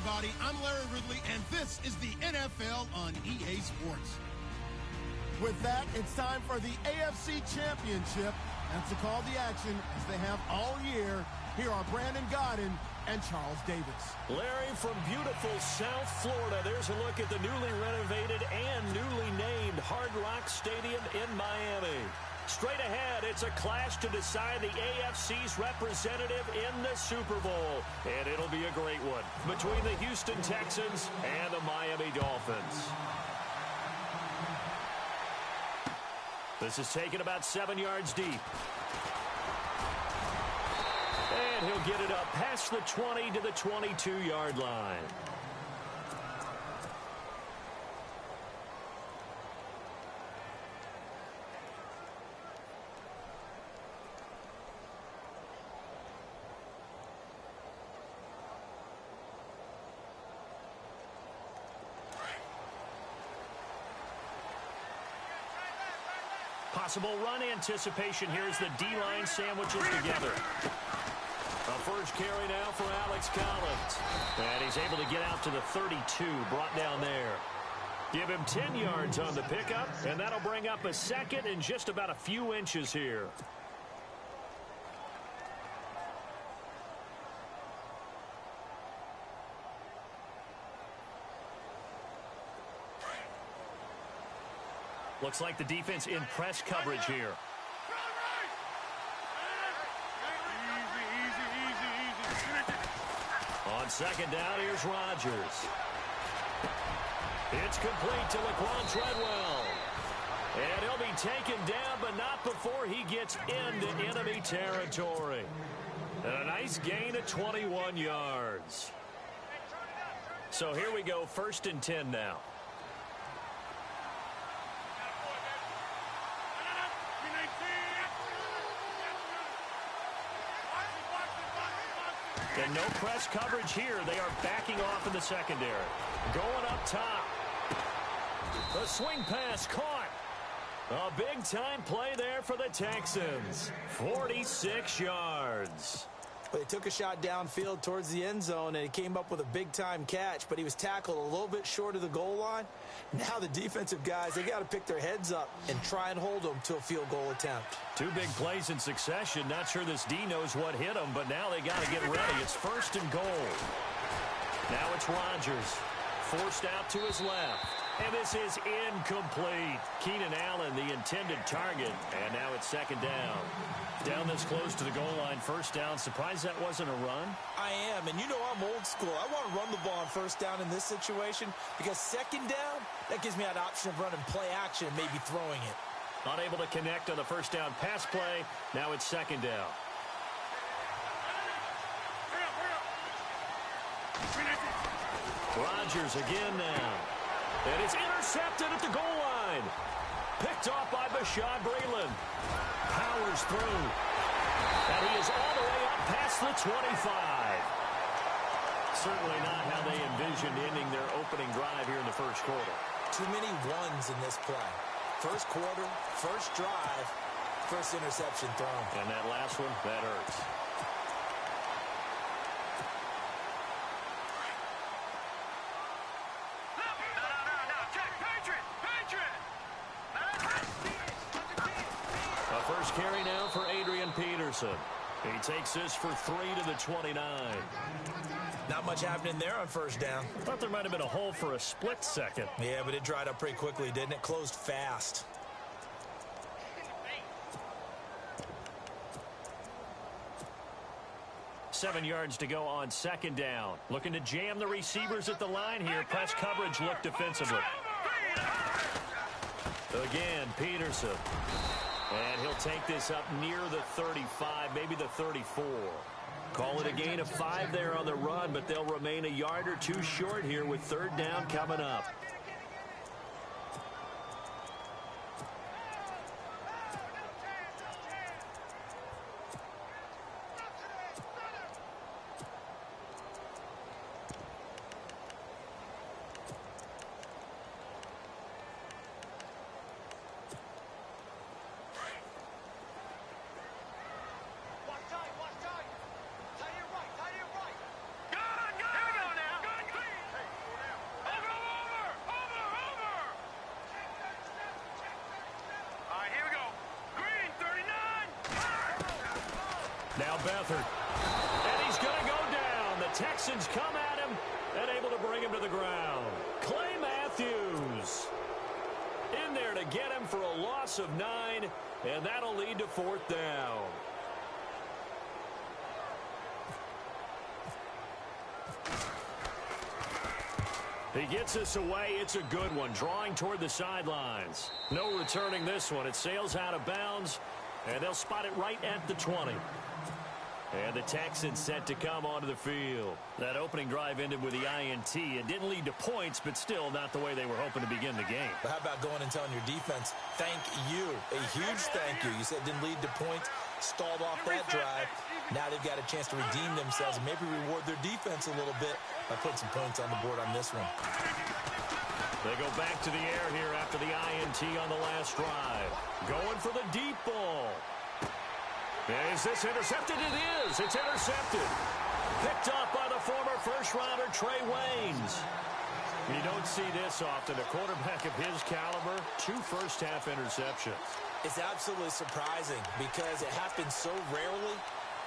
everybody. I'm Larry Ridley, and this is the NFL on EA Sports. With that, it's time for the AFC Championship. That's the call to action, as they have all year. Here are Brandon Godden and Charles Davis. Larry, from beautiful South Florida, there's a look at the newly renovated and newly named Hard Rock Stadium in Miami. Straight ahead, it's a clash to decide the AFC's representative in the Super Bowl. And it'll be a great one between the Houston Texans and the Miami Dolphins. This is taken about 7 yards deep. And he'll get it up past the 20 to the 22-yard line. Possible run anticipation here as the D-line sandwiches together. A first carry now for Alex Collins. And he's able to get out to the 32, brought down there. Give him 10 yards on the pickup, and that'll bring up a second and just about a few inches here. Looks like the defense in press coverage here. On second down, here's Rodgers. It's complete to Laquan Treadwell. And he'll be taken down, but not before he gets into enemy territory. And a nice gain of 21 yards. So here we go, 1st and 10 now. And no press coverage here. They are backing off in the secondary. Going up top. The swing pass caught. A big-time play there for the Texans. 46 yards. Well, they took a shot downfield towards the end zone, and he came up with a big-time catch, but he was tackled a little bit short of the goal line. Now the defensive guys, they got to pick their heads up and try and hold them to a field goal attempt. 2 big plays in succession. Not sure this D knows what hit him, but now they got to get ready. It's 1st and goal. Now it's Rodgers. Forced out to his left. And this is incomplete. Keenan Allen, the intended target. And now it's 2nd down. Down this close to the goal line, 1st down. Surprised that wasn't a run? I am, and you know I'm old school. I want to run the ball on 1st down in this situation because 2nd down, that gives me an option of running play action and maybe throwing it. Unable to connect on the 1st down pass play. Now it's 2nd down. Rodgers again now. And it's intercepted at the goal line. Picked off by Bashaud Breeland. Powers through. And he is all the way up past the 25. Certainly not how they envisioned ending their opening drive here in the 1st quarter. Too many ones in this play. 1st quarter, 1st drive, 1st interception thrown. And that last one, that hurts. Carry now for Adrian Peterson. He takes this for 3 to the 29. Not much happening there on 1st down. Thought there might have been a hole for a split second. Yeah, but it dried up pretty quickly, didn't it? Closed fast. Seven yards to go on 2nd down. Looking to jam the receivers at the line here. Press coverage look defensively. Again, Peterson. And he'll take this up near the 35, maybe the 34. Call it a gain of 5 there on the run, but they'll remain a yard or 2 short here with 3rd down coming up. Now Beathard. And he's going to go down. The Texans come at him and able to bring him to the ground. Clay Matthews in there to get him for a loss of 9, and that'll lead to 4th down. He gets us away. It's a good one. Drawing toward the sidelines. No returning this one. It sails out of bounds, and they'll spot it right at the 20. And the Texans set to come onto the field. That opening drive ended with the INT. It didn't lead to points, but still not the way they were hoping to begin the game. But how about going and telling your defense, thank you, a huge thank you. You said it didn't lead to points, stalled off that drive. Now they've got a chance to redeem themselves and maybe reward their defense a little bit by putting some points on the board on this one. They go back to the air here after the INT on the last drive. Going for the deep ball. Is this intercepted? It is. It's intercepted. Picked up by the former first-rounder Trey Waynes. You don't see this often. A quarterback of his caliber, 2 first-half interceptions. It's absolutely surprising because it happens so rarely.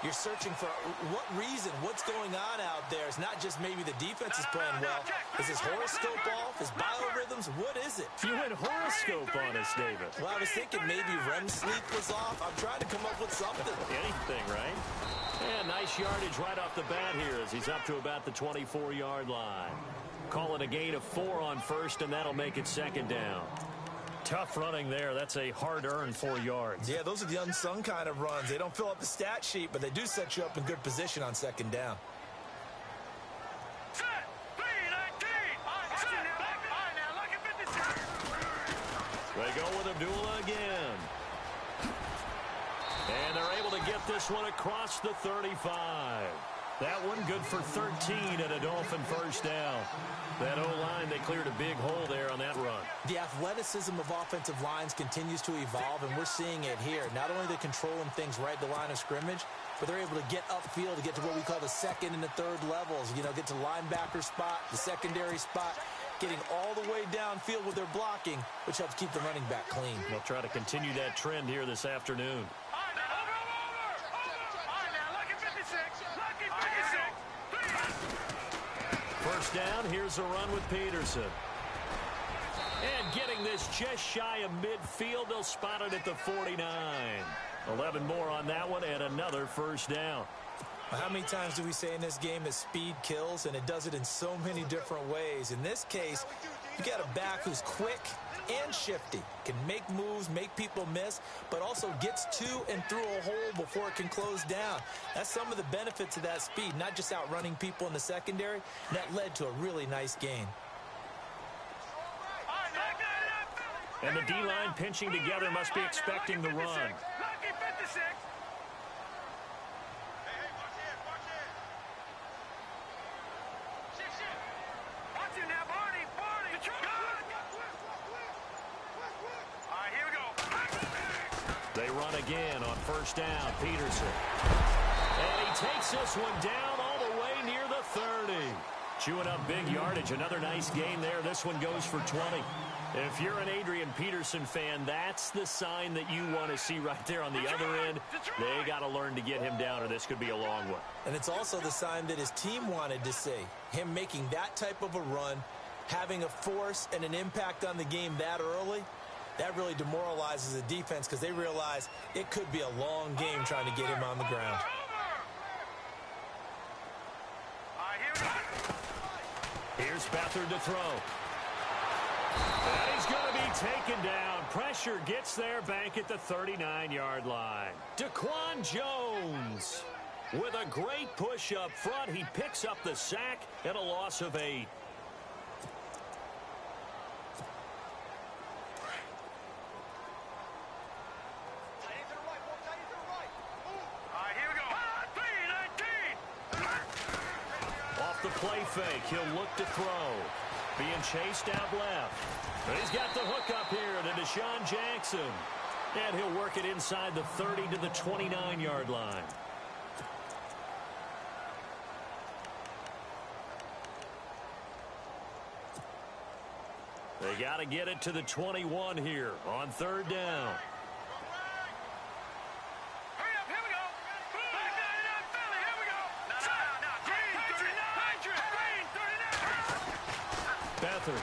You're searching for what reason, what's going on out there. It's not just maybe the defense is playing well. Is his horoscope off? His biorhythms? What is it? You went horoscope on us, David. Well, I was thinking maybe REM sleep was off. I'm trying to come up with something. Anything, right? And nice yardage right off the bat here as he's up to about the 24-yard line. Calling a gain of 4 on first, and that'll make it 2nd down. Tough running there. That's a hard-earned 4 yards. Yeah, those are the unsung kind of runs. They don't fill up the stat sheet, but they do set you up in good position on 2nd down. They go with Abdullah again. And they're able to get this one across the 35. That one good for 13 and a Dolphin first down. That O-line, they cleared a big hole there on that run. The athleticism of offensive lines continues to evolve, and we're seeing it here. Not only are they controlling things right at the line of scrimmage, but they're able to get upfield to get to what we call the 2nd and the 3rd levels. You know, get to linebacker spot, the secondary spot, getting all the way downfield with their blocking, which helps keep the running back clean. They'll try to continue that trend here this afternoon. First down, here's a run with Peterson. And getting this just shy of midfield, they'll spot it at the 49. 11 more on that one and another first down. How many times do we say in this game that speed kills, and it does it in so many different ways? In this case, you got a back who's quick and shifty, can make moves, make people miss, but also gets to and through a hole before it can close down. That's some of the benefits of that speed, not just outrunning people in the secondary. And that led to a really nice gain. And the D-line pinching together must be expecting the run. They run again on first down. Peterson. And he takes this one down all the way near the 30. Chewing up big yardage. Another nice gain there. This one goes for 20. If you're an Adrian Peterson fan, that's the sign that you want to see right there on the other end. They got to learn to get him down, or this could be a long one. And it's also the sign that his team wanted to see. Him making that type of a run, having a force and an impact on the game that early, that really demoralizes the defense because they realize it could be a long game trying to get him on the ground. Here's Beathard to throw. And he's going to be taken down. Pressure gets there back at the 39-yard line. Daquan Jones with a great push up front. He picks up the sack and a loss of 8. The play fake. He'll look to throw. Being chased out left. But he's got the hook up here to Deshaun Jackson. And he'll work it inside the 30 to the 29-yard line. They got to get it to the 21 here on third down. Hurry up, here we go. Beathard.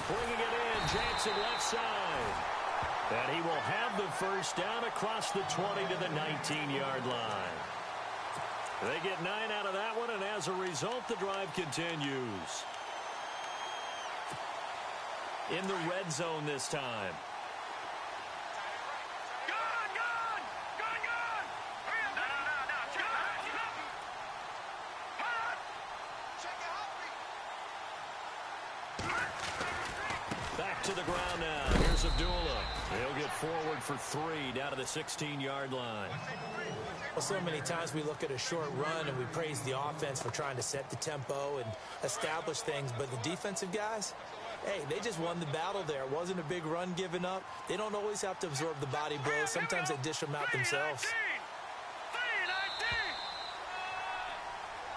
Bringing it in, Jansen left side. And he will have the first down across the 20 to the 19-yard line. They get 9 out of that one, and as a result, the drive continues. In the red zone this time. Back to the ground now. Here's Abdullah. He'll get forward for 3 down to the 16-yard line. Well, so many times we look at a short run and we praise the offense for trying to set the tempo and establish things, but the defensive guys, hey, they just won the battle there. It wasn't a big run given up. They don't always have to absorb the body blows. Sometimes they dish them out themselves.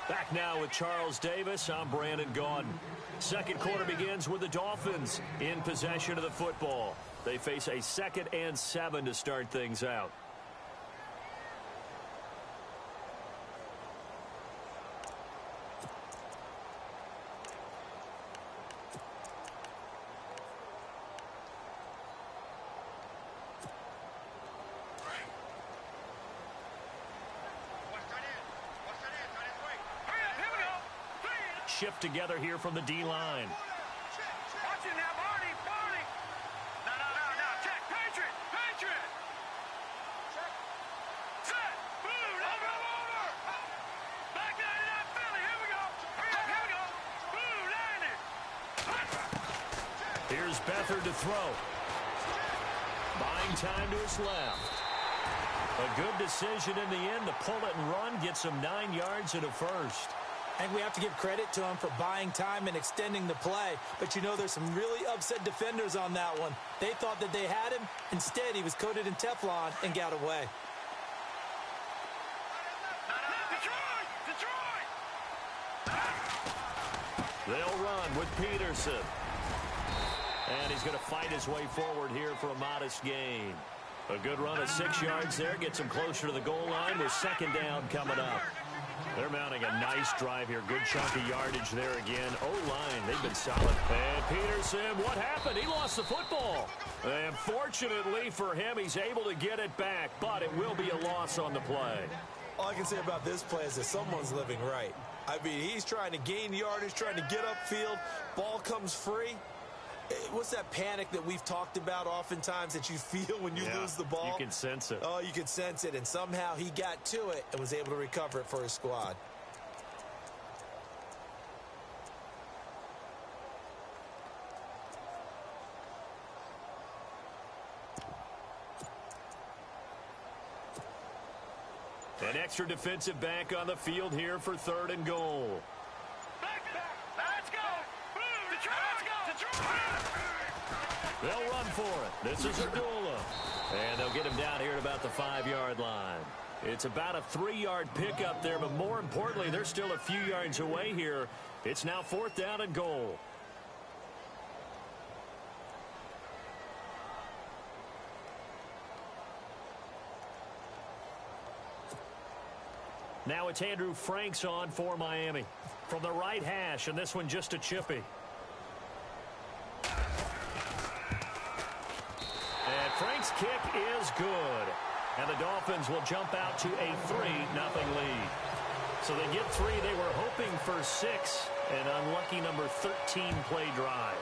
Back now with Charles Davis. I'm Brandon Gaudin. Second quarter begins with the Dolphins in possession of the football. They face a 2nd and 7 to start things out. Shift together here from the D-line. Watch it now, Barney. No. Check. Patriot. Check. Set. Boom. Over. Back 99 Philly. Here we go. Boom. Landed. Here's Beathard to throw. Buying time to his left. A good decision in the end to pull it and run. Gets him 9 yards and a first. I think we have to give credit to him for buying time and extending the play. But, you know, there's some really upset defenders on that one. They thought that they had him. Instead, he was coated in Teflon and got away. They'll run with Peterson. And he's going to fight his way forward here for a modest gain. A good run of 6 yards there. Gets him closer to the goal line with second down coming up. They're mounting a nice drive here. Good chunk of yardage there again. O-line, they've been solid. And Peterson, what happened? He lost the football. And fortunately for him, he's able to get it back, but it will be a loss on the play. All I can say about this play is that someone's living right. I mean, he's trying to gain yardage, trying to get upfield. Ball comes free. What's that panic that we've talked about oftentimes that you feel when you lose the ball? You can sense it. Oh, you can sense it, and somehow he got to it and was able to recover it for his squad. An extra defensive back on the field here for 3rd and goal. Let's go. They'll run for it. This is Abdullah. And they'll get him down here at about the 5-yard line. It's about a 3-yard pickup there, but more importantly, they're still a few yards away here. It's now 4th down and goal. Now it's Andrew Franks on for Miami. From the right hash, and this one just a chippy. And Frank's kick is good. And the Dolphins will jump out to a 3-0 lead. So they get 3. They were hoping for 6. An unlucky number 13 play drive.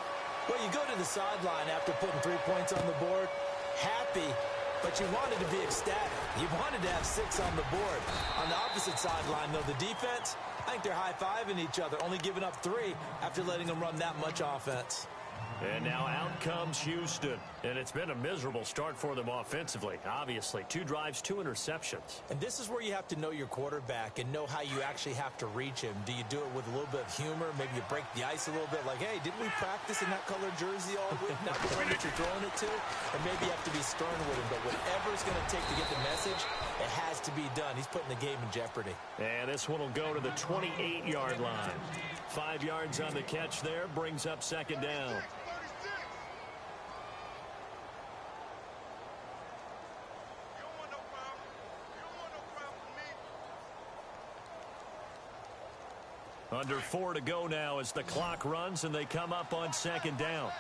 Well, you go to the sideline after putting 3 points on the board, happy, but you wanted to be ecstatic. You wanted to have 6 on the board. On the opposite sideline, though, the defense, I think they're high-fiving each other, only giving up 3 after letting them run that much offense. And now out comes Houston. And it's been a miserable start for them offensively. Obviously, 2 drives, 2 interceptions. And this is where you have to know your quarterback and know how you actually have to reach him. Do you do it with a little bit of humor? Maybe you break the ice a little bit like, hey, didn't we practice in that colored jersey all week? Not the one that you're throwing it to? Or maybe you have to be stern with him. But whatever it's going to take to get the message, it has to be done. He's putting the game in jeopardy. And this one will go to the 28-yard line. 5 yards on the catch there, brings up second down. Under 4 to go now as the clock runs and they come up on second down.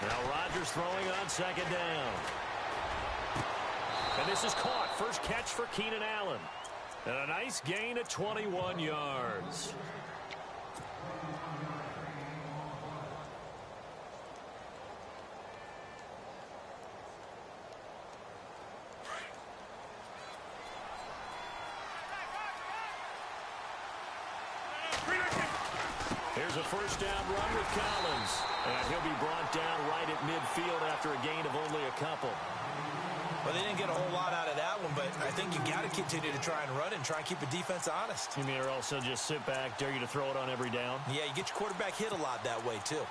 Now Rodgers throwing on second down. And this is caught. First catch for Keenan Allen. And a nice gain of 21 yards. Here's a first down run with Collins. And he'll be brought down right at midfield after a gain of only a couple. Well, they didn't get a whole lot out of that one, but I think you got to continue to try and run and try and keep the defense honest. You mean or also just sit back, dare you to throw it on every down? Yeah, you get your quarterback hit a lot that way, too.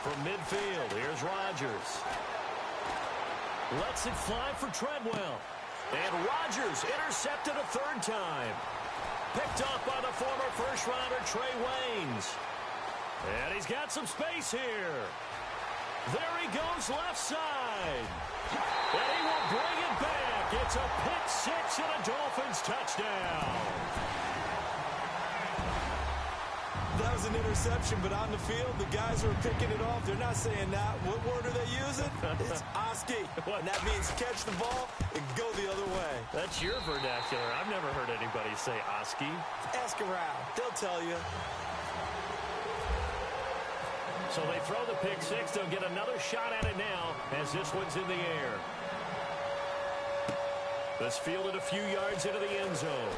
From midfield, here's Rodgers. Lets it fly for Treadwell. And Rodgers intercepted a third time. Picked off by the former first-rounder Trey Waynes. And he's got some space here. There he goes left side. And he will bring it back. It's a pick six and a Dolphins touchdown. That was an interception, but on the field, the guys who are picking it off, they're not saying that. What word are they using? It's Oski. And that means catch the ball and go the other way. That's your vernacular. I've never heard anybody say Oski. Ask around. They'll tell you. So they throw the pick six. They'll get another shot at it now as this one's in the air. This fielded a few yards into the end zone.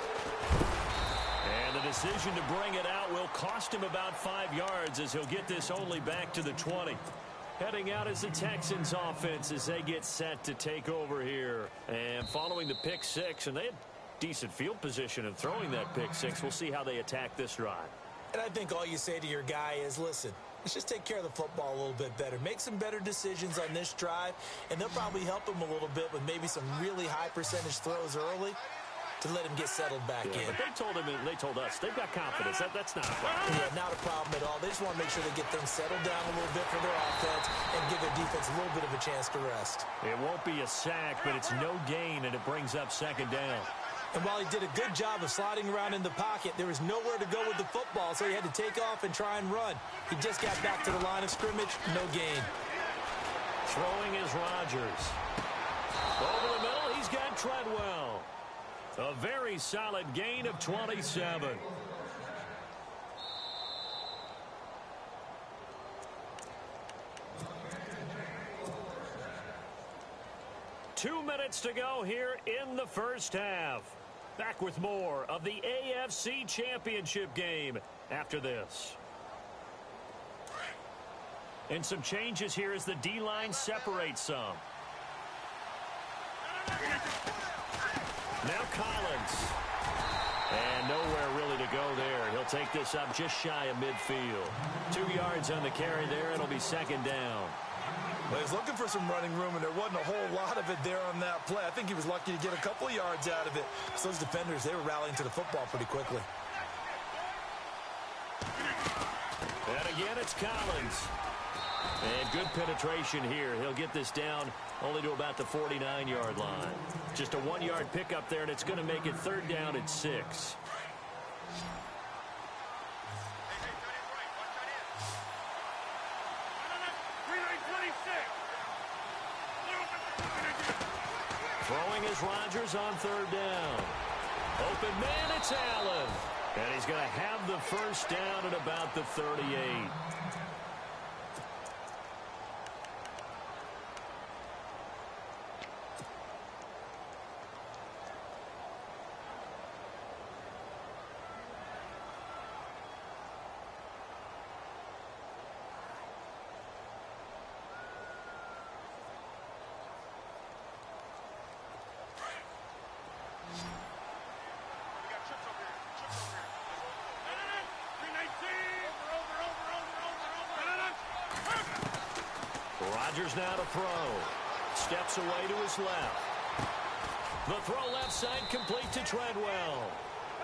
And the decision to bring it out will cost him about 5 yards as he'll get this only back to the 20. Heading out is the Texans offense as they get set to take over here. And following the pick six, and they had decent field position in throwing that pick six. We'll see how they attack this drive. And I think all you say to your guy is, listen, let's just take care of the football a little bit better. Make some better decisions on this drive, and they'll probably help him a little bit with maybe some really high percentage throws early to let him get settled back in. But they told us they've got confidence. That's not a problem. Yeah, not a problem at all. They just want to make sure they get things settled down a little bit for their offense and give their defense a little bit of a chance to rest. It won't be a sack, but it's no gain, and it brings up second down. And while he did a good job of sliding around in the pocket, there was nowhere to go with the football, so he had to take off and try and run. He just got back to the line of scrimmage, no gain. Throwing is Rodgers. Over the middle, he's got Treadwell. A very solid gain of 27. Two minutes to go here in the first half. Back with more of the AFC Championship game after this. And some changes here as the D-line separates some. Now Collins. And nowhere really to go there. He'll take this up just shy of midfield. 2 yards on the carry there. It'll be second down. Well, he was looking for some running room, and there wasn't a whole lot of it there on that play. I think he was lucky to get a couple of yards out of it. So those defenders, they were rallying to the football pretty quickly. And again, it's Collins. And good penetration here. He'll get this down only to about the 49-yard line. Just a 1-yard pickup there, and it's going to make it third down at 6. Throwing is Rodgers on third down. Open man, it's Allen. And he's going to have the first down at about the 38. Rodgers now to throw. Steps away to his left. The throw left side complete to Treadwell.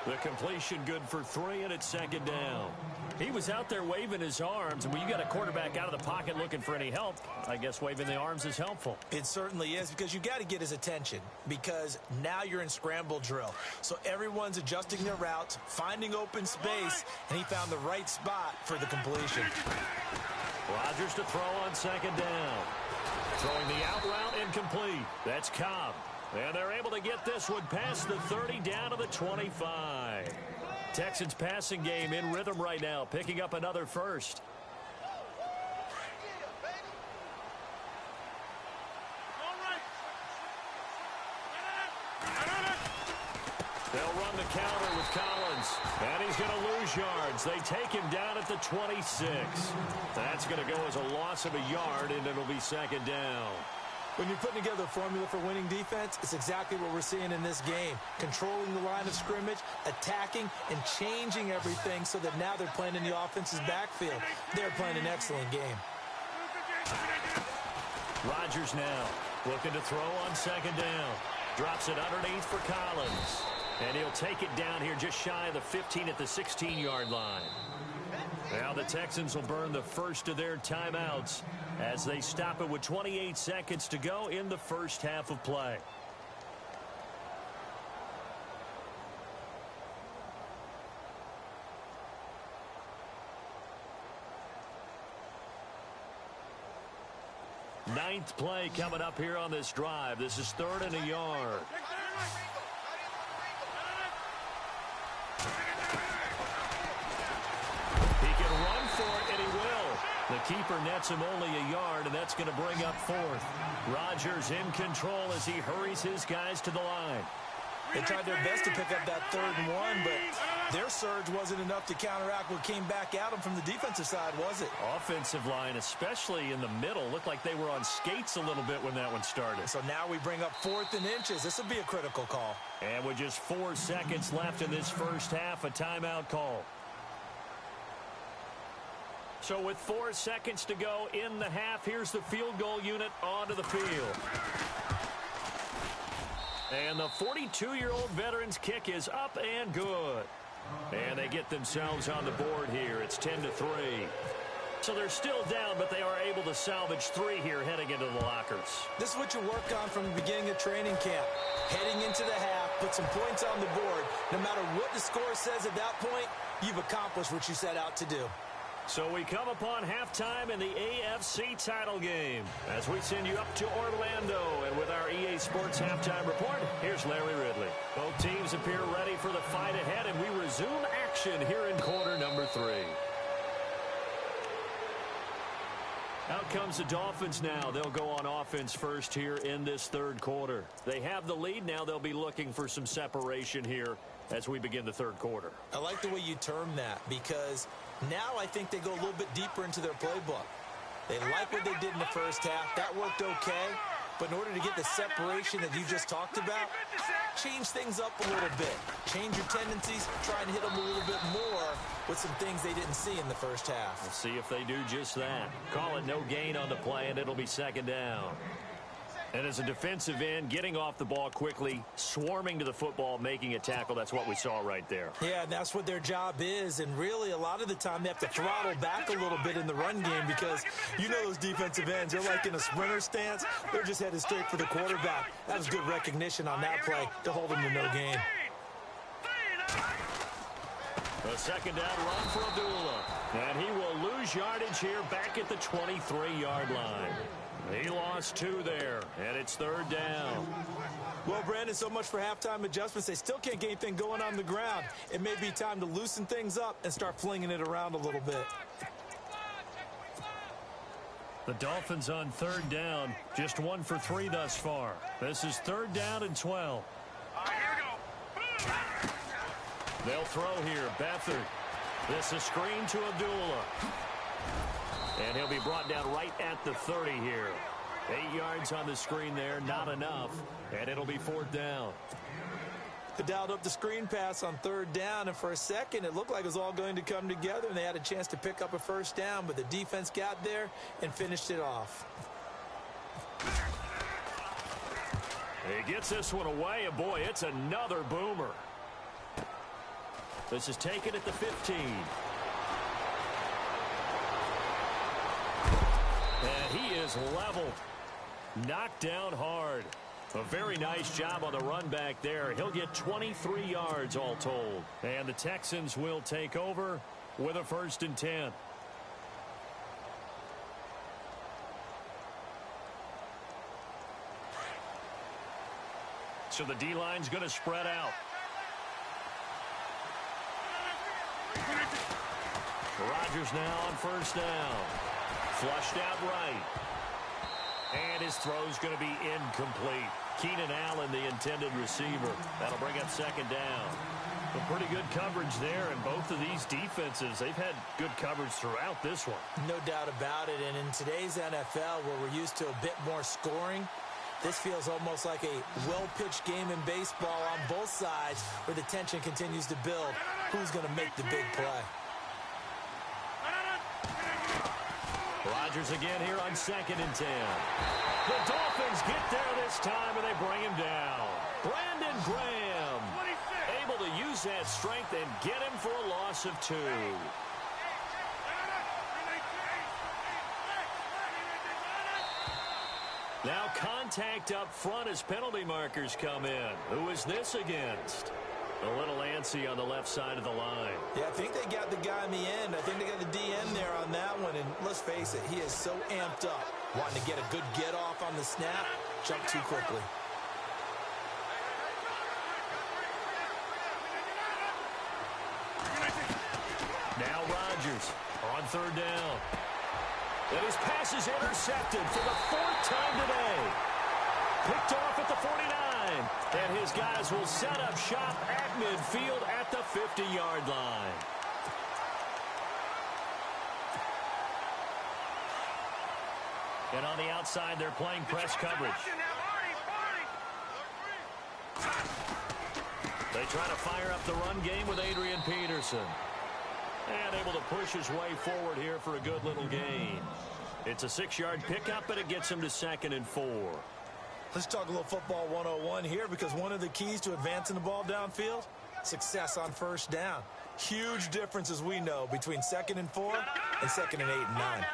The completion good for 3, and it's second down. He was out there waving his arms, and when you got a quarterback out of the pocket looking for any help, I guess waving the arms is helpful. It certainly is, because you got to get his attention, because now you're in scramble drill. So everyone's adjusting their routes, finding open space, and he found the right spot for the completion. Rodgers to throw on second down. Throwing the out route incomplete. That's Cobb. And they're able to get this one past the 30 down to the 25. Texans passing game in rhythm right now, picking up another first. They'll run the counter with Collins, and he's going to lose yards. They take him down at the 26. That's going to go as a loss of a yard, and it'll be second down. When you're putting together a formula for winning defense, it's exactly what we're seeing in this game. Controlling the line of scrimmage, attacking, and changing everything so that now they're playing in the offense's backfield. They're playing an excellent game. Rodgers now looking to throw on second down. Drops it underneath for Collins. And he'll take it down here just shy of the 15 at the 16-yard line. Now the Texans will burn the first of their timeouts as they stop it with 28 seconds to go in the first half of play. Ninth play coming up here on this drive. This is 3rd and a yard. He can run for it, and he will. The keeper nets him only a yard, and that's going to bring up 4th. Rodgers in control as he hurries his guys to the line. They tried their best to pick up that 3rd and 1, but their surge wasn't enough to counteract what came back at them from the defensive side, was it? Offensive line, especially in the middle, looked like they were on skates a little bit when that one started. So now we bring up 4th and inches. This will be a critical call. And with just 4 seconds left in this first half, a timeout call. So with 4 seconds to go in the half, here's the field goal unit onto the field. And the 42-year-old veteran's kick is up and good. And they get themselves on the board here. It's 10-3. So they're still down, but they are able to salvage 3 here heading into the lockers. This is what you work on from the beginning of training camp. Heading into the half, put some points on the board. No matter what the score says at that point, you've accomplished what you set out to do. So we come upon halftime in the AFC title game as we send you up to Orlando. And with our EA Sports halftime report, here's Larry Ridley. Both teams appear ready for the fight ahead, and we resume action here in quarter number 3. Out comes the Dolphins now. They'll go on offense first here in this 3rd quarter. They have the lead now. They'll be looking for some separation here as we begin the 3rd quarter. I like the way you term that, because now I think they go a little bit deeper into their playbook. They like what they did in the first half. That worked okay. But in order to get the separation that you just talked about, change things up a little bit. Change your tendencies. Try and hit them a little bit more with some things they didn't see in the first half. We'll see if they do just that. Call it no gain on the play, and it'll be second down. And as a defensive end, getting off the ball quickly, swarming to the football, making a tackle, that's what we saw right there. Yeah, that's what their job is. And really, a lot of the time, they have to throttle back a little bit in the run game because you know those defensive ends, they're like in a sprinter stance. They're just headed straight for the quarterback. That was good recognition on that play to hold them to no gain. A second down run for Abdullah. And he will lose yardage here back at the 23-yard line. He lost 2 there, and it's 3rd down. Well, Brandon, so much for halftime adjustments. They still can't get anything going on the ground. It may be time to loosen things up and start flinging it around a little bit. The Dolphins on 3rd down, just 1 for 3 thus far. This is 3rd down and 12. Here we go. They'll throw here. Beathard. This is screen to Abdullah. And he'll be brought down right at the 30 here. 8 yards on the screen there, not enough. And it'll be 4th down. They dialed up the screen pass on 3rd down, and for a second it looked like it was all going to come together, and they had a chance to pick up a first down, but the defense got there and finished it off. He gets this one away, and boy, it's another boomer. This is taken at the 15. And he is leveled. Knocked down hard. A very nice job on the run back there. He'll get 23 yards all told. And the Texans will take over with a 1st and 10. So the D-line's going to spread out. Rodgers now on 1st down. Flushed out right. And his throw's going to be incomplete. Keenan Allen, the intended receiver. That'll bring up 2nd down. A pretty good coverage there, and both of these defenses, they've had good coverage throughout this one. No doubt about it, and in today's NFL, where we're used to a bit more scoring, this feels almost like a well-pitched game in baseball on both sides where the tension continues to build. Who's going to make the big play? Rodgers again here on 2nd and 10. The Dolphins get there this time, and they bring him down. Brandon Graham able to use that strength and get him for a loss of 2. Now contact up front as penalty markers come in. Who is this against? A little antsy on the left side of the line. Yeah, I think they got the guy in the end. I think they got the DN there on that one. And let's face it, he is so amped up. Wanting to get a good get-off on the snap. Jump too quickly. Now Rodgers on 3rd down. And his pass is intercepted for the 4th time today. Picked off at the 49. And his guys will set up shop at midfield at the 50-yard line. And on the outside, they're playing press coverage. They try to fire up the run game with Adrian Peterson. And able to push his way forward here for a good little gain. It's a 6-yard pickup, but it gets him to 2nd and 4. Let's talk a little football 101 here, because one of the keys to advancing the ball downfield, success on 1st down. Huge difference, as we know, between 2nd and 4 and 2nd and 8 and 9.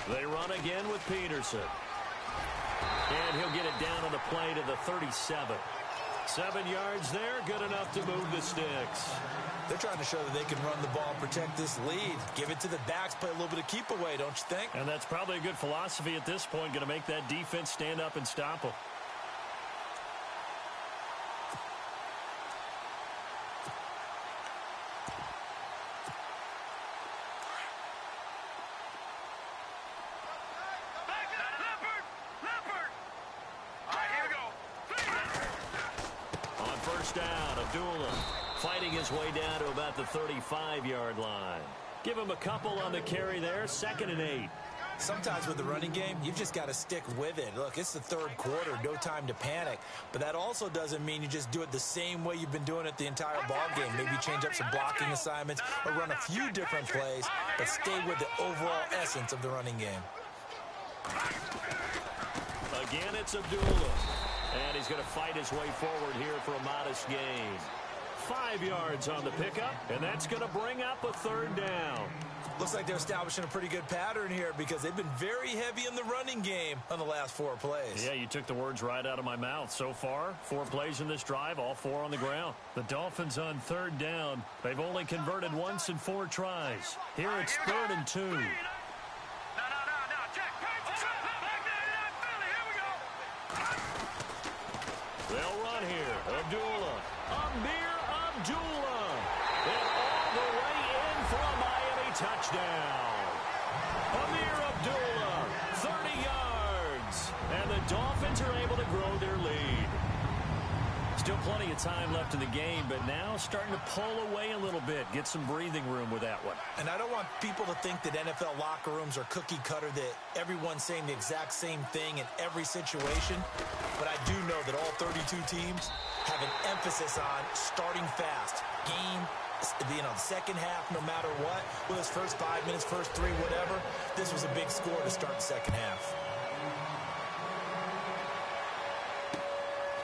They run again with Peterson. And he'll get it down on the play to the 37. 7 yards there, good enough to move the sticks. They're trying to show that they can run the ball and protect this lead. Give it to the backs, play a little bit of keep away, don't you think? And that's probably a good philosophy at this point, going to make that defense stand up and stop them. Fighting his way down to about the 35-yard line. Give him a couple on the carry there, 2nd and 8. Sometimes with the running game, you've just got to stick with it. Look, it's the 3rd quarter, no time to panic. But that also doesn't mean you just do it the same way you've been doing it the entire ball game. Maybe change up some blocking assignments or run a few different plays, but stay with the overall essence of the running game. Again, it's Abdullah. And he's going to fight his way forward here for a modest gain. 5 yards on the pickup, and that's going to bring up a 3rd down. Looks like they're establishing a pretty good pattern here, because they've been very heavy in the running game on the last 4 plays. Yeah, you took the words right out of my mouth. So far, 4 plays in this drive, all 4 on the ground. The Dolphins on 3rd down. They've only converted once in 4 tries. Here it's 3rd and 2. They'll run here. Abdullah. Abdullah. And all the way in for a Miami touchdown. Amir Abdullah, 30 yards. And the Dolphins are able to grow their lead. Still plenty of time left in the game, but now starting to pull away a little bit. Get some breathing room with that one. And I don't want people to think that NFL locker rooms are cookie cutter, that everyone's saying the exact same thing in every situation. But I do know that all 32 teams have an emphasis on starting fast, game second half, no matter what, with his first 5 minutes, first 3, whatever, this was a big score to start the second half.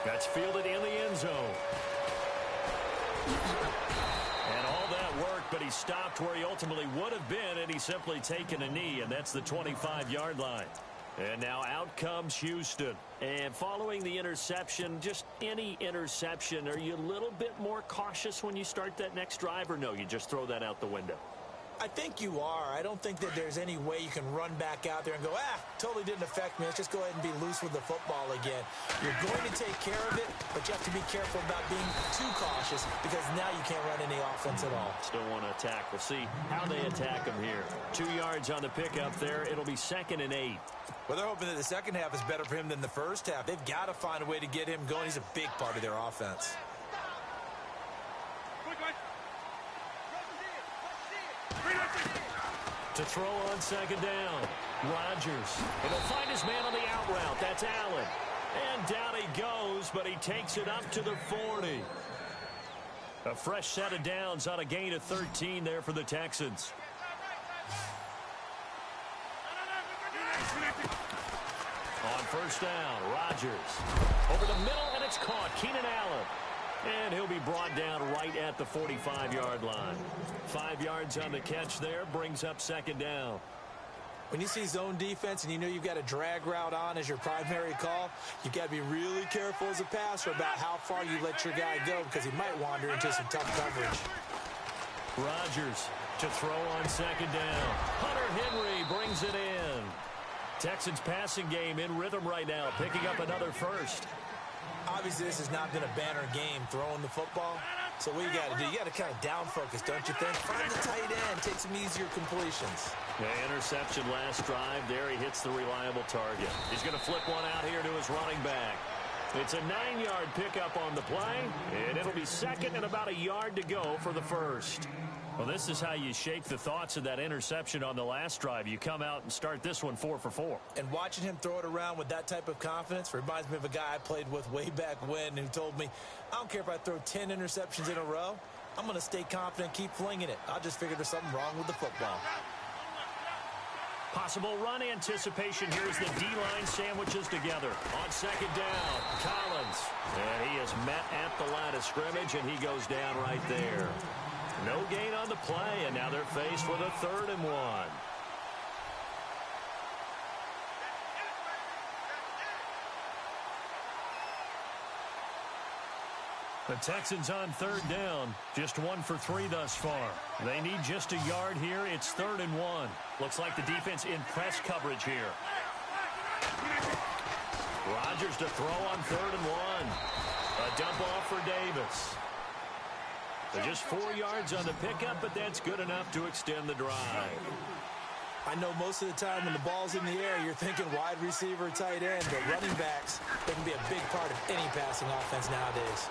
That's fielded in the end zone. And all that work, but he stopped where he ultimately would have been, and he's simply taken a knee, and that's the 25-yard line. And now out comes Houston. And following the interception, just any interception, are you a little bit more cautious when you start that next drive, or no, you just throw that out the window? I think you are. I don't think that there's any way you can run back out there and go, totally didn't affect me. Let's just go ahead and be loose with the football again. You're going to take care of it, but you have to be careful about being too cautious because now you can't run any offense at all. Still want to attack. We'll see how they attack him here. 2 yards on the pickup there. It'll be 2nd and 8. Well, they're hoping that the second half is better for him than the first half. They've got to find a way to get him going. He's a big part of their offense. To throw on 2nd down, Rodgers. And he'll find his man on the out route. That's Allen. And down he goes, but he takes it up to the 40. A fresh set of downs on a gain of 13 there for the Texans. On 1st down, Rodgers. Over the middle, and it's caught. Keenan Allen. And he'll be brought down right at the 45-yard line. 5 yards on the catch there, brings up 2nd down. When you see zone defense and you know you've got a drag route on as your primary call, you've got to be really careful as a passer about how far you let your guy go because he might wander into some tough coverage. Rodgers to throw on 2nd down. Hunter Henry brings it in. Texans passing game in rhythm right now, picking up another first. Obviously, this has not been a banner game throwing the football. So what you got to do, you got to kind of down focus, don't you think? Find the tight end, take some easier completions. Yeah, interception last drive. There he hits the reliable target. He's going to flip one out here to his running back. It's a 9-yard pickup on the play, and it'll be 2nd and about a yard to go for the first. Well, this is how you shake the thoughts of that interception on the last drive. You come out and start this one 4 for 4. And watching him throw it around with that type of confidence reminds me of a guy I played with way back when who told me, I don't care if I throw 10 interceptions in a row. I'm going to stay confident, keep flinging it. I just figured there's something wrong with the football. Possible run anticipation here as the D-line sandwiches together. On 2nd down, Collins. And he is met at the line of scrimmage, and he goes down right there. No gain on the play, and now they're faced with a 3rd and 1. The Texans on 3rd down, just 1 for 3 thus far. They need just a yard here. It's 3rd and 1. Looks like the defense in press coverage here. Rodgers to throw on 3rd and 1. A dump off for Davis. They're just 4 yards on the pickup, but that's good enough to extend the drive. I know most of the time when the ball's in the air, you're thinking wide receiver, tight end, but running backs, they can be a big part of any passing offense nowadays.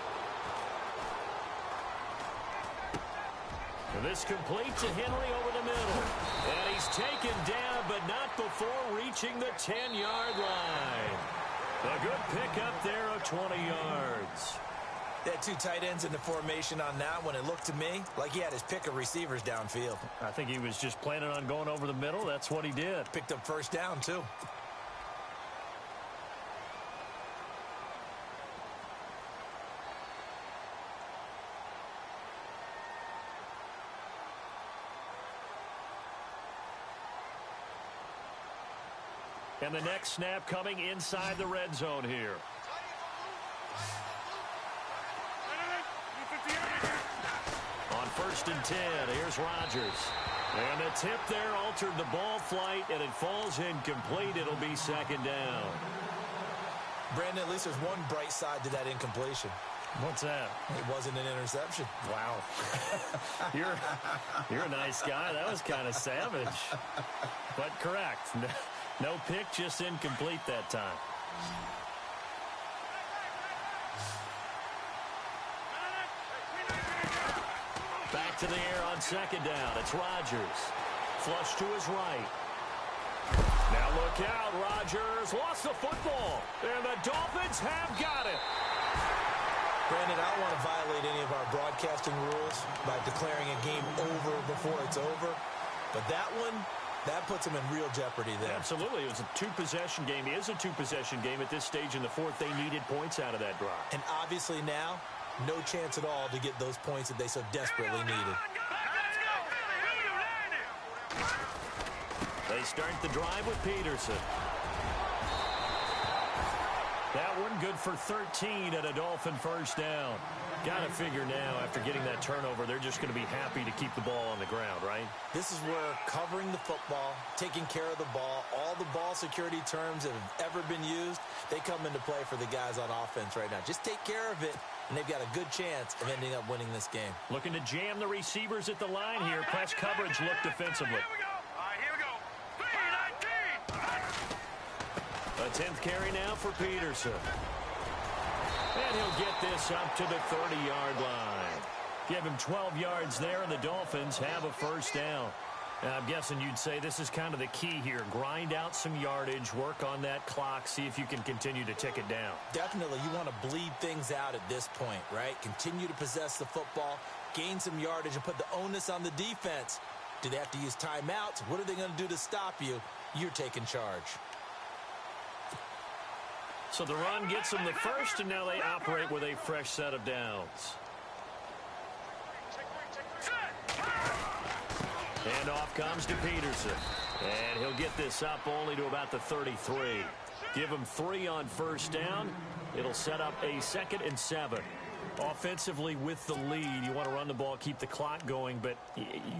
And this complete to Henry over the middle. And he's taken down, but not before reaching the 10-yard line. A good pickup there of 20 yards. They had 2 tight ends in the formation on that one. It looked to me like he had his pick of receivers downfield. I think he was just planning on going over the middle. That's what he did. Picked up 1st down, too. And the next snap coming inside the red zone here. On 1st and 10, here's Rodgers. And the tip there altered the ball flight, and it falls incomplete. It'll be 2nd down. Brandon, at least there's one bright side to that incompletion. What's that? It wasn't an interception. Wow. You're a nice guy. That was kind of savage. But correct. No pick, just incomplete that time. Back to the air on 2nd down. It's Rodgers. Flush to his right. Now look out. Rodgers lost the football. And the Dolphins have got it. Brandon, I don't want to violate any of our broadcasting rules by declaring a game over before it's over. But that one, that puts them in real jeopardy there. Absolutely. It was a two-possession game. It is a two-possession game at this stage in the fourth. They needed points out of that drive. And obviously now, no chance at all to get those points that they so desperately needed. They start the drive with Peterson. That one good for 13 at a Dolphin first down. Got to figure now, after getting that turnover, they're just going to be happy to keep the ball on the ground, right? This is where covering the football, taking care of the ball, all the ball security terms that have ever been used, they come into play for the guys on offense right now. Just take care of it, and they've got a good chance of ending up winning this game. Looking to jam the receivers at the line here. Press coverage look defensively. A 10th carry now for Peterson. And he'll get this up to the 30-yard line. Give him 12 yards there, and the Dolphins have a first down. And I'm guessing you'd say this is kind of the key here. Grind out some yardage, work on that clock, see if you can continue to tick it down. Definitely, you want to bleed things out at this point, right? Continue to possess the football, gain some yardage, and put the onus on the defense. Do they have to use timeouts? What are they going to do to stop you? You're taking charge. So the run gets them the first, and now they operate with a fresh set of downs. And off comes to Peterson. And he'll get this up only to about the 33. Give him 3 on first down. It'll set up a 2nd and 7. Offensively with the lead, you want to run the ball, keep the clock going, but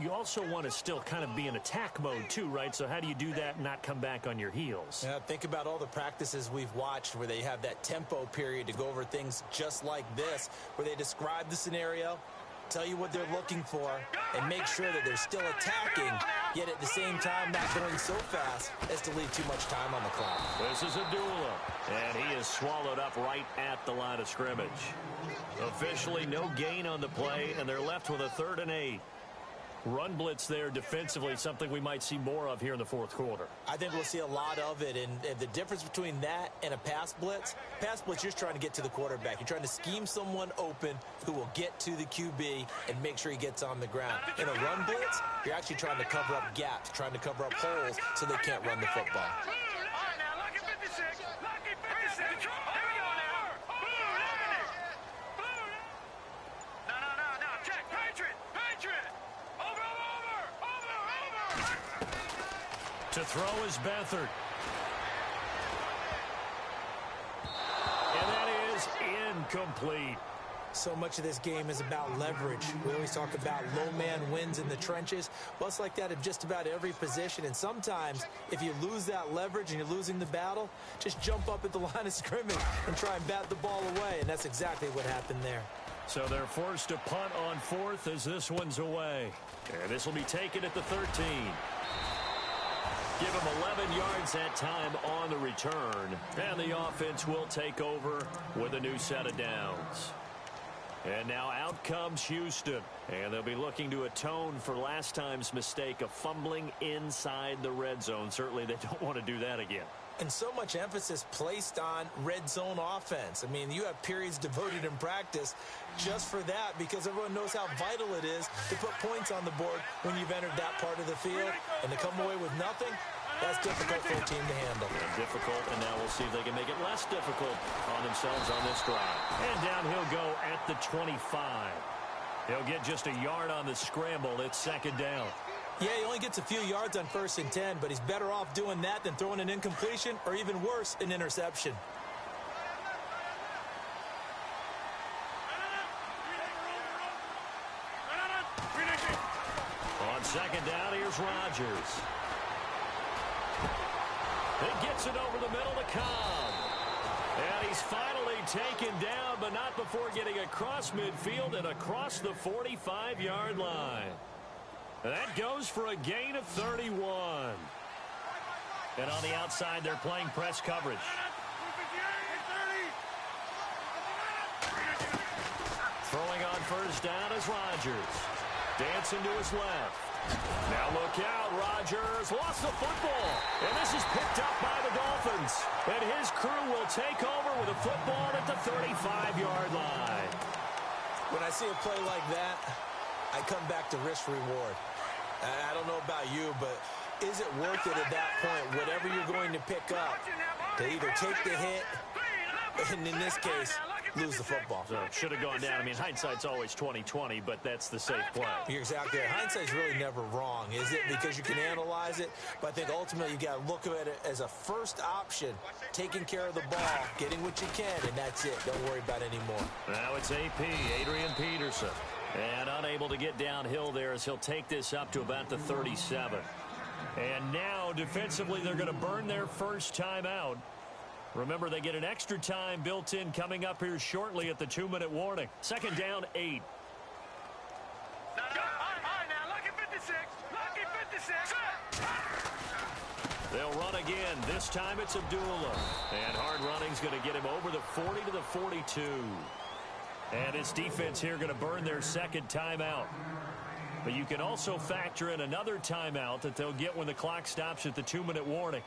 you also want to still kind of be in attack mode too, right? So how do you do that and not come back on your heels? Yeah, think about all the practices we've watched where they have that tempo period to go over things just like this, where they describe the scenario, tell you what they're looking for, and make sure that they're still attacking, yet at the same time not going so fast as to leave too much time on the clock. This is Abdullah, and he is swallowed up right at the line of scrimmage. Officially no gain on the play, and they're left with a 3rd and 8. Run blitz there defensively, something we might see more of here in the fourth quarter. I think we'll see a lot of it, and the difference between that and a pass blitz, you're just trying to get to the quarterback. You're trying to scheme someone open who will get to the QB and make sure he gets on the ground. In a run blitz, you're actually trying to cover up gaps, trying to cover up holes so they can't run the football. To throw is Beathard. And that is incomplete. So much of this game is about leverage. We always talk about low man wins in the trenches. Well, it's like that in just about every position. And sometimes, if you lose that leverage and you're losing the battle, just jump up at the line of scrimmage and try and bat the ball away. And that's exactly what happened there. So they're forced to punt on 4th as this one's away. And this will be taken at the 13. Give him 11 yards that time on the return. And the offense will take over with a new set of downs. And now out comes Houston. And they'll be looking to atone for last time's mistake of fumbling inside the red zone. Certainly they don't want to do that again. And so much emphasis placed on red zone offense. I mean, you have periods devoted in practice just for that because everyone knows how vital it is to put points on the board when you've entered that part of the field. And to come away with nothing, that's difficult for a team to handle. And difficult, and now we'll see if they can make it less difficult on themselves on this drive. And down he'll go at the 25. He'll get just a yard on the scramble. It's 2nd down. Yeah, he only gets a few yards on 1st and 10, but he's better off doing that than throwing an incompletion or even worse, an interception. On 2nd down, here's Rodgers. He gets it over the middle to Cobb. And he's finally taken down, but not before getting across midfield and across the 45-yard line. That goes for a gain of 31. And on the outside, they're playing press coverage. Throwing on first down is Rodgers. Dancing to his left. Now look out, Rodgers lost the football, and this is picked up by the Dolphins. And his crew will take over with a football at the 35-yard line. When I see a play like that, I come back to risk-reward. I don't know about you, but is it worth it at that point, whatever you're going to pick up, to either take the hit, and in this case, lose the football? So it should have gone down. I mean, hindsight's always 20/20, but that's the safe play. You're exactly right. Hindsight's really never wrong, is it? Because you can analyze it, but I think ultimately you got to look at it as a first option, taking care of the ball, getting what you can, and that's it. Don't worry about it anymore. Now it's AP, Adrian Peterson. And unable to get downhill there as he'll take this up to about the 37. And now, defensively, they're going to burn their first timeout. Remember, they get an extra time built in coming up here shortly at the 2-minute warning. Second down, 8. Now, lucky 56. Lucky 56. They'll run again. This time it's Abdullah. And hard running's going to get him over the 40 to the 42. And his defense here going to burn their second timeout. But you can also factor in another timeout that they'll get when the clock stops at the 2-minute warning.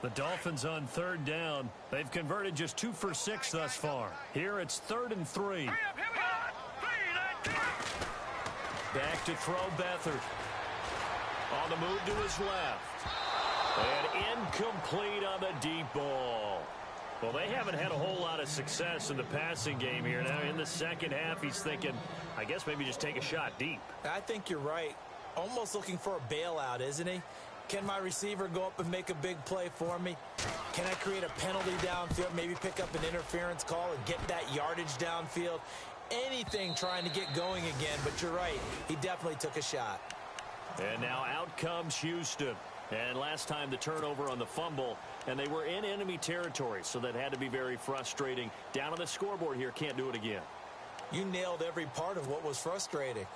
The Dolphins on third down. They've converted just 2 for 6 thus far. Here it's 3rd and 3. Back to throw Beathard. On the move to his left. And incomplete on the deep ball. Well, they haven't had a whole lot of success in the passing game here. Now, in the second half, he's thinking, I guess maybe just take a shot deep. I think you're right. Almost looking for a bailout, isn't he? Can my receiver go up and make a big play for me? Can I create a penalty downfield, maybe pick up an interference call and get that yardage downfield? Anything trying to get going again, but you're right. He definitely took a shot. And now out comes Houston. And last time the turnover on the fumble, and they were in enemy territory, so that had to be very frustrating. Down on the scoreboard here, can't do it again. You nailed every part of what was frustrating.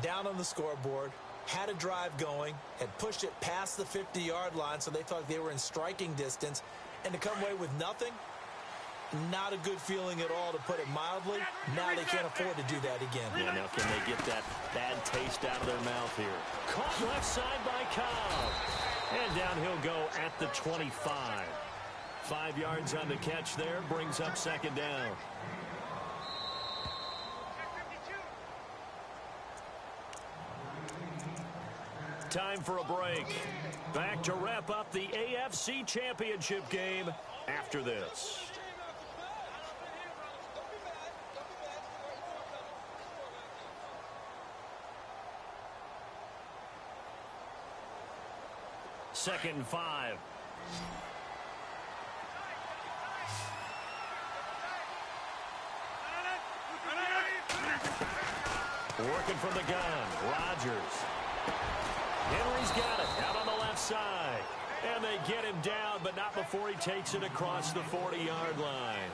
Down on the scoreboard, had a drive going, had pushed it past the 50-yard line, so they thought they were in striking distance, and to come away with nothing, not a good feeling at all, to put it mildly. Now they can't afford to do that again. Yeah, now can they get that bad taste out of their mouth here? Caught left side by Cobb. And down he'll go at the 25. 5 yards on the catch there, brings up second down. Time for a break. Back to wrap up the AFC Championship game after this. Second and 5. Working from the gun, Rodgers. Henry's got it out on the left side. And they get him down, but not before he takes it across the 40-yard line.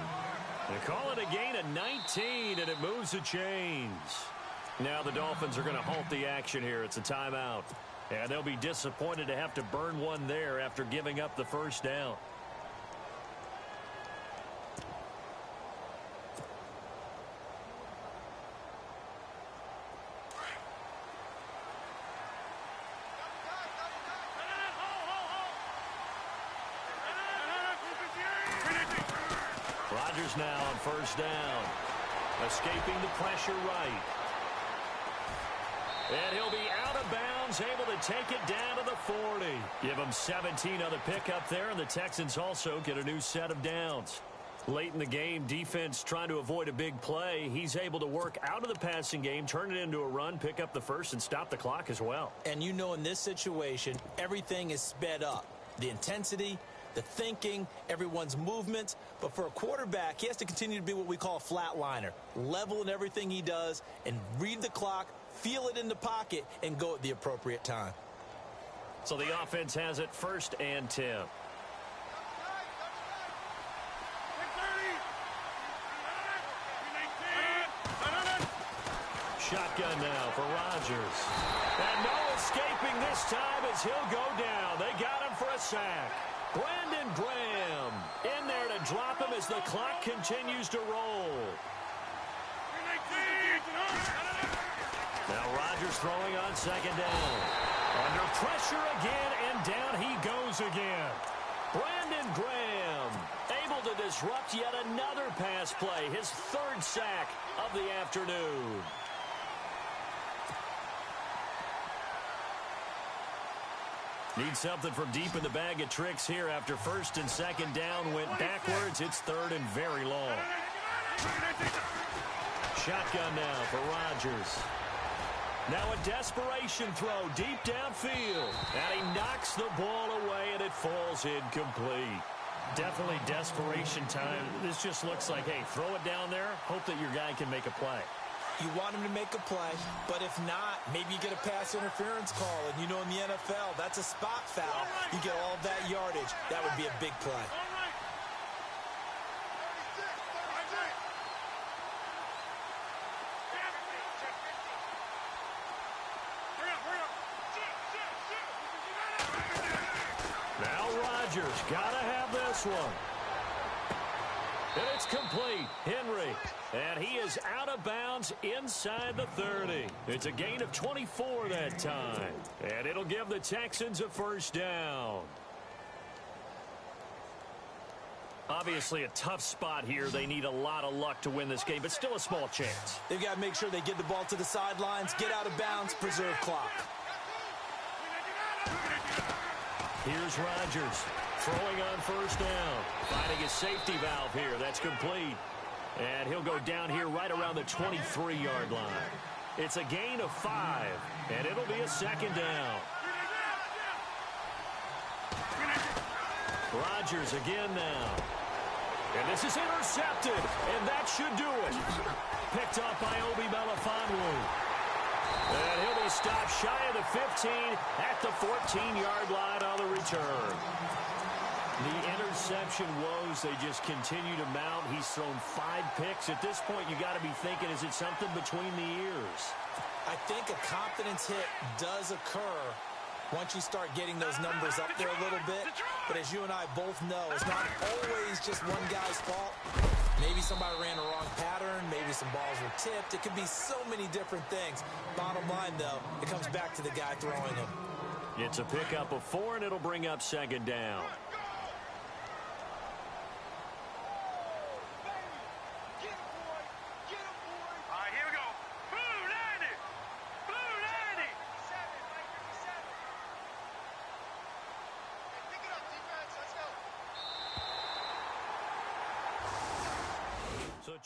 They call it a gain of 19, and it moves the chains. Now the Dolphins are going to halt the action here. It's a timeout. And they'll be disappointed to have to burn one there after giving up the first down. Rodgers now on first down. Escaping the pressure right. And he'll be out of bounds, able to take it down to the 40. Give him 17 on the pickup there, and the Texans also get a new set of downs. Late in the game, defense trying to avoid a big play. He's able to work out of the passing game, turn it into a run, pick up the first, and stop the clock as well. And you know, in this situation, everything is sped up. The intensity, the thinking, everyone's movement. But for a quarterback, he has to continue to be what we call a flatliner. Level in everything he does and read the clock, feel it in the pocket, and go at the appropriate time. So the offense has it 1st and 10. Shotgun now for Rodgers. And no escaping this time as he'll go down. They got him for a sack. Brandon Graham in there to drop him as the clock continues to roll. Now Rodgers throwing on second down. Under pressure again, and down he goes again. Brandon Graham able to disrupt yet another pass play, his third sack of the afternoon. Need something from deep in the bag of tricks here after first and second down went backwards. It's third and very long. Shotgun now for Rodgers. Now a desperation throw deep downfield. And he knocks the ball away, and it falls incomplete. Definitely desperation time. This just looks like, hey, throw it down there, hope that your guy can make a play. You want him to make a play, but if not, maybe you get a pass interference call. And you know in the NFL, that's a spot foul. You get all of that yardage. That would be a big play. Now Rodgers got to have this one. And it's complete. Henry. And he is out of bounds inside the 30. It's a gain of 24 that time. And it'll give the Texans a first down. Obviously a tough spot here. They need a lot of luck to win this game, but still a small chance. They've got to make sure they get the ball to the sidelines, get out of bounds, preserve clock. Here's Rodgers throwing on first down. Finding his safety valve here. That's complete. And he'll go down here right around the 23-yard line. It's a gain of 5, and it'll be a second down. Rodgers again now. And this is intercepted, and that should do it. Picked up by Obi Melifonwu. And he'll be stopped shy of the 15 at the 14-yard line on the return. The interception woes, they just continue to mount. He's thrown 5 picks. At this point, you got to be thinking, is it something between the ears? I think a confidence hit does occur once you start getting those numbers up there a little bit. But as you and I both know, it's not always just one guy's fault. Maybe somebody ran a wrong pattern. Maybe some balls were tipped. It could be so many different things. Bottom line, though, it comes back to the guy throwing them. It's a pickup of 4, and it'll bring up second down. So